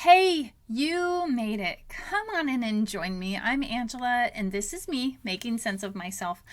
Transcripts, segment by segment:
Hey, you made it. Come on in and join me. I'm Angela, and this is me making sense of myself.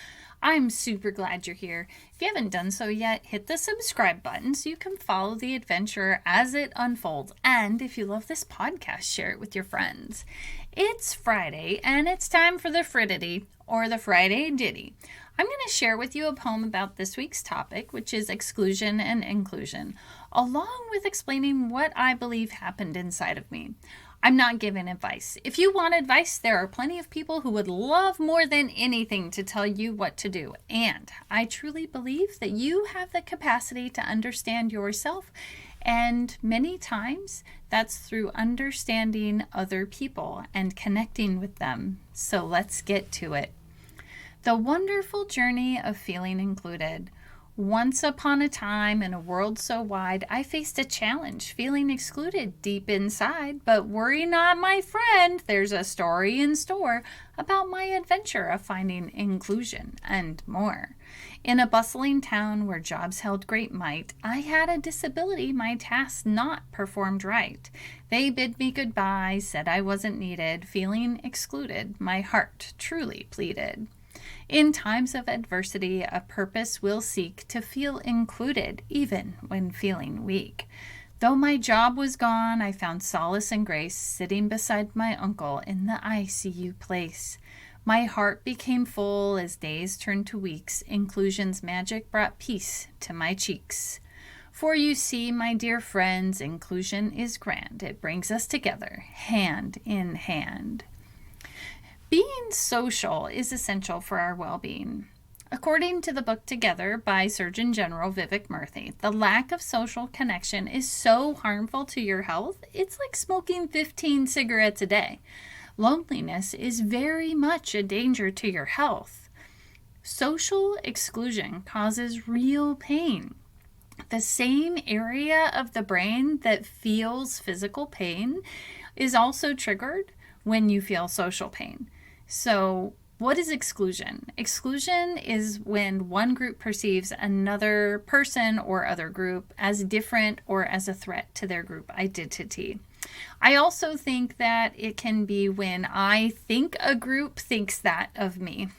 I'm super glad you're here. If you haven't done so yet, hit the subscribe button so you can follow the adventure as it unfolds. And if you love this podcast, share it with your friends. It's Friday, and it's time for the Frittity, or the Friday Ditty. I'm going to share with you a poem about this week's topic, which is exclusion and inclusion, along with explaining what I believe happened inside of me. I'm not giving advice. If you want advice, there are plenty of people who would love more than anything to tell you what to do. And I truly believe that you have the capacity to understand yourself. And many times that's through understanding other people and connecting with them. So let's get to it. The wonderful journey of feeling included. Once upon a time in a world so wide, I faced a challenge, feeling excluded deep inside. But worry not, my friend, there's a story in store about my adventure of finding inclusion and more. In a bustling town where jobs held great might, I had a disability, my tasks not performed right. They bid me goodbye, said I wasn't needed, feeling excluded, my heart truly pleaded. In times of adversity, a purpose will seek to feel included, even when feeling weak. Though my job was gone, I found solace and grace sitting beside my uncle in the ICU place. My heart became full as days turned to weeks. Inclusion's magic brought peace to my cheeks. For you see, my dear friends, inclusion is grand. It brings us together, hand in hand. Being social is essential for our well-being. According to the book Together by Surgeon General Vivek Murthy, the lack of social connection is so harmful to your health, it's like smoking 15 cigarettes a day. Loneliness is very much a danger to your health. Social exclusion causes real pain. The same area of the brain that feels physical pain is also triggered when you feel social pain. So, what is exclusion? Exclusion is when one group perceives another person or other group as different or as a threat to their group identity. I also think that it can be when I think a group thinks that of me.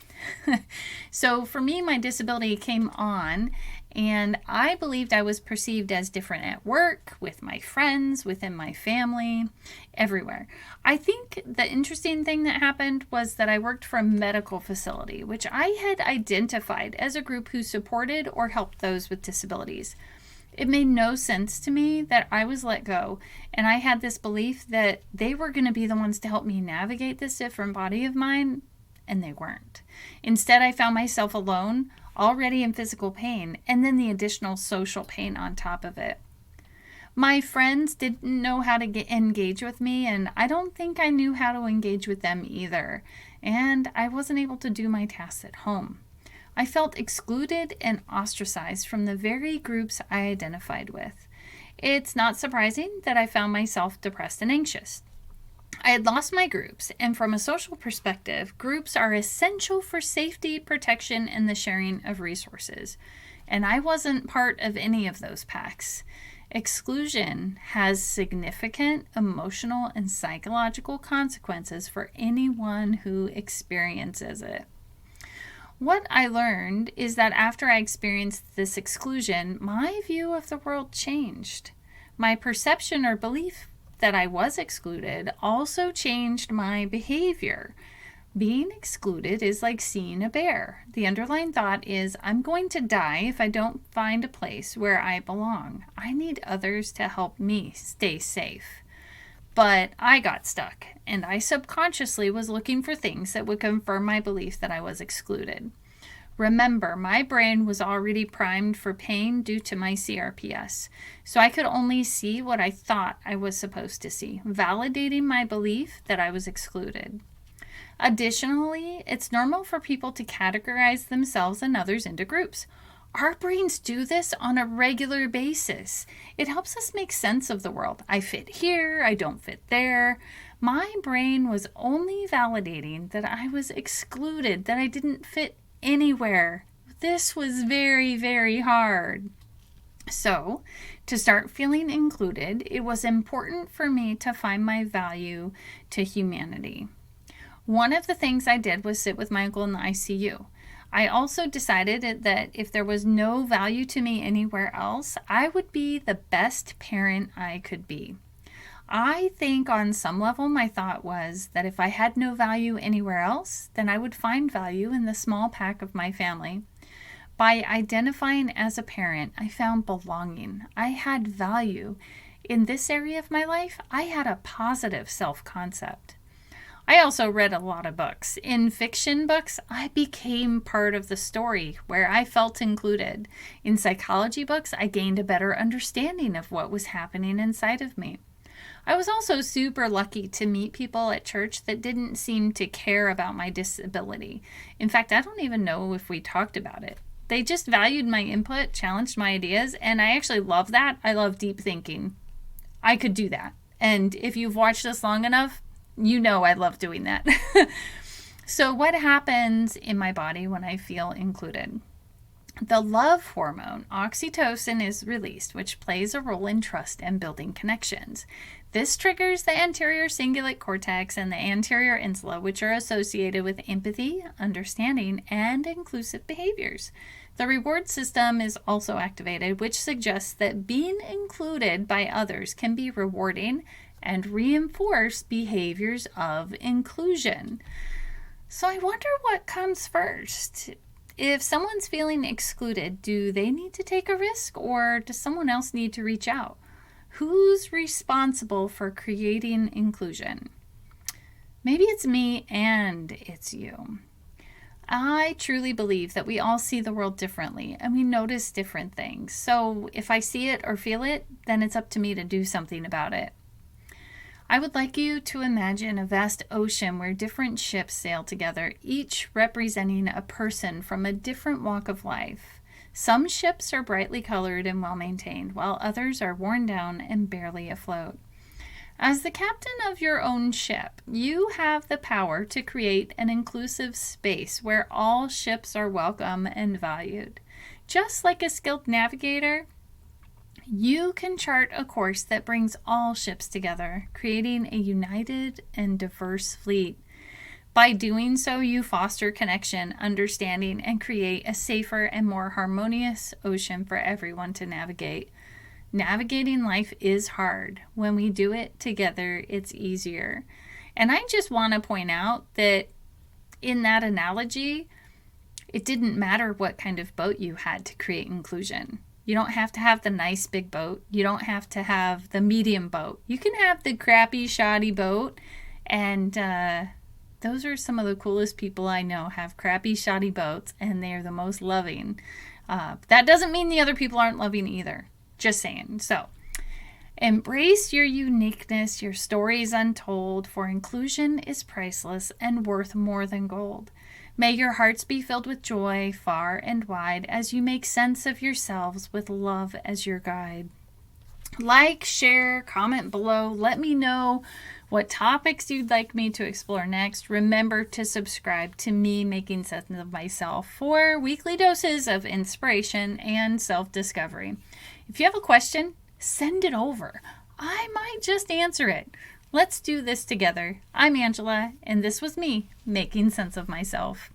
So for me, my disability came on, and I believed I was perceived as different at work, with my friends, within my family, everywhere. I think the interesting thing that happened was that I worked for a medical facility, which I had identified as a group who supported or helped those with disabilities. It made no sense to me that I was let go, and I had this belief that they were going to be the ones to help me navigate this different body of mine, and they weren't. Instead, I found myself alone, already in physical pain, and then the additional social pain on top of it. My friends didn't know how to engage with me, and I don't think I knew how to engage with them either, and I wasn't able to do my tasks at home. I felt excluded and ostracized from the very groups I identified with. It's not surprising that I found myself depressed and anxious. I had lost my groups, and from a social perspective, groups are essential for safety, protection, and the sharing of resources. And I wasn't part of any of those packs. Exclusion has significant emotional and psychological consequences for anyone who experiences it. What I learned is that after I experienced this exclusion, my view of the world changed. My perception or belief that I was excluded also changed my behavior. Being excluded is like seeing a bear. The underlying thought is, I'm going to die if I don't find a place where I belong. I need others to help me stay safe. But I got stuck, and I subconsciously was looking for things that would confirm my belief that I was excluded. Remember, my brain was already primed for pain due to my CRPS, so I could only see what I thought I was supposed to see, validating my belief that I was excluded. Additionally, it's normal for people to categorize themselves and others into groups. Our brains do this on a regular basis. It helps us make sense of the world. I fit here, I don't fit there. My brain was only validating that I was excluded, that I didn't fit anywhere. This was very, very hard. So, to start feeling included, it was important for me to find my value to humanity. One of the things I did was sit with my uncle in the ICU. I also decided that if there was no value to me anywhere else, I would be the best parent I could be. I think on some level my thought was that if I had no value anywhere else, then I would find value in the small pack of my family. By identifying as a parent, I found belonging. I had value. In this area of my life, I had a positive self-concept. I also read a lot of books. In fiction books, I became part of the story where I felt included. In psychology books, I gained a better understanding of what was happening inside of me. I was also super lucky to meet people at church that didn't seem to care about my disability. In fact, I don't even know if we talked about it. They just valued my input, challenged my ideas, and I actually love that. I love deep thinking. I could do that. And if you've watched this long enough, you know I love doing that. So what happens in my body when I feel included? The love hormone, oxytocin, is released, which plays a role in trust and building connections. This triggers the anterior cingulate cortex and the anterior insula, which are associated with empathy, understanding, and inclusive behaviors. The reward system is also activated, which suggests that being included by others can be rewarding and reinforce behaviors of inclusion. So I wonder what comes first. If someone's feeling excluded, do they need to take a risk, or does someone else need to reach out? Who's responsible for creating inclusion? Maybe it's me and it's you. I truly believe that we all see the world differently and we notice different things. So if I see it or feel it, then it's up to me to do something about it. I would like you to imagine a vast ocean where different ships sail together, each representing a person from a different walk of life. Some ships are brightly colored and well-maintained, while others are worn down and barely afloat. As the captain of your own ship, you have the power to create an inclusive space where all ships are welcome and valued. Just like a skilled navigator, you can chart a course that brings all ships together, creating a united and diverse fleet. By doing so, you foster connection, understanding, and create a safer and more harmonious ocean for everyone to navigate. Navigating life is hard. When we do it together, it's easier. And I just want to point out that in that analogy, it didn't matter what kind of boat you had to create inclusion. You don't have to have the nice big boat. You don't have to have the medium boat. You can have the crappy, shoddy boat. And those are some of the coolest people I know, have crappy, shoddy boats, and they're the most loving. That doesn't mean the other people aren't loving either. Just saying. So, embrace your uniqueness. Your story is untold, for inclusion is priceless and worth more than gold. May your hearts be filled with joy far and wide as you make sense of yourselves with love as your guide. Like, share, comment below. Let me know what topics you'd like me to explore next. Remember to subscribe to me, Making Sense of Myself, for weekly doses of inspiration and self-discovery. If you have a question, send it over. I might just answer it. Let's do this together. I'm Angela, and this was me, Making Sense of Myself.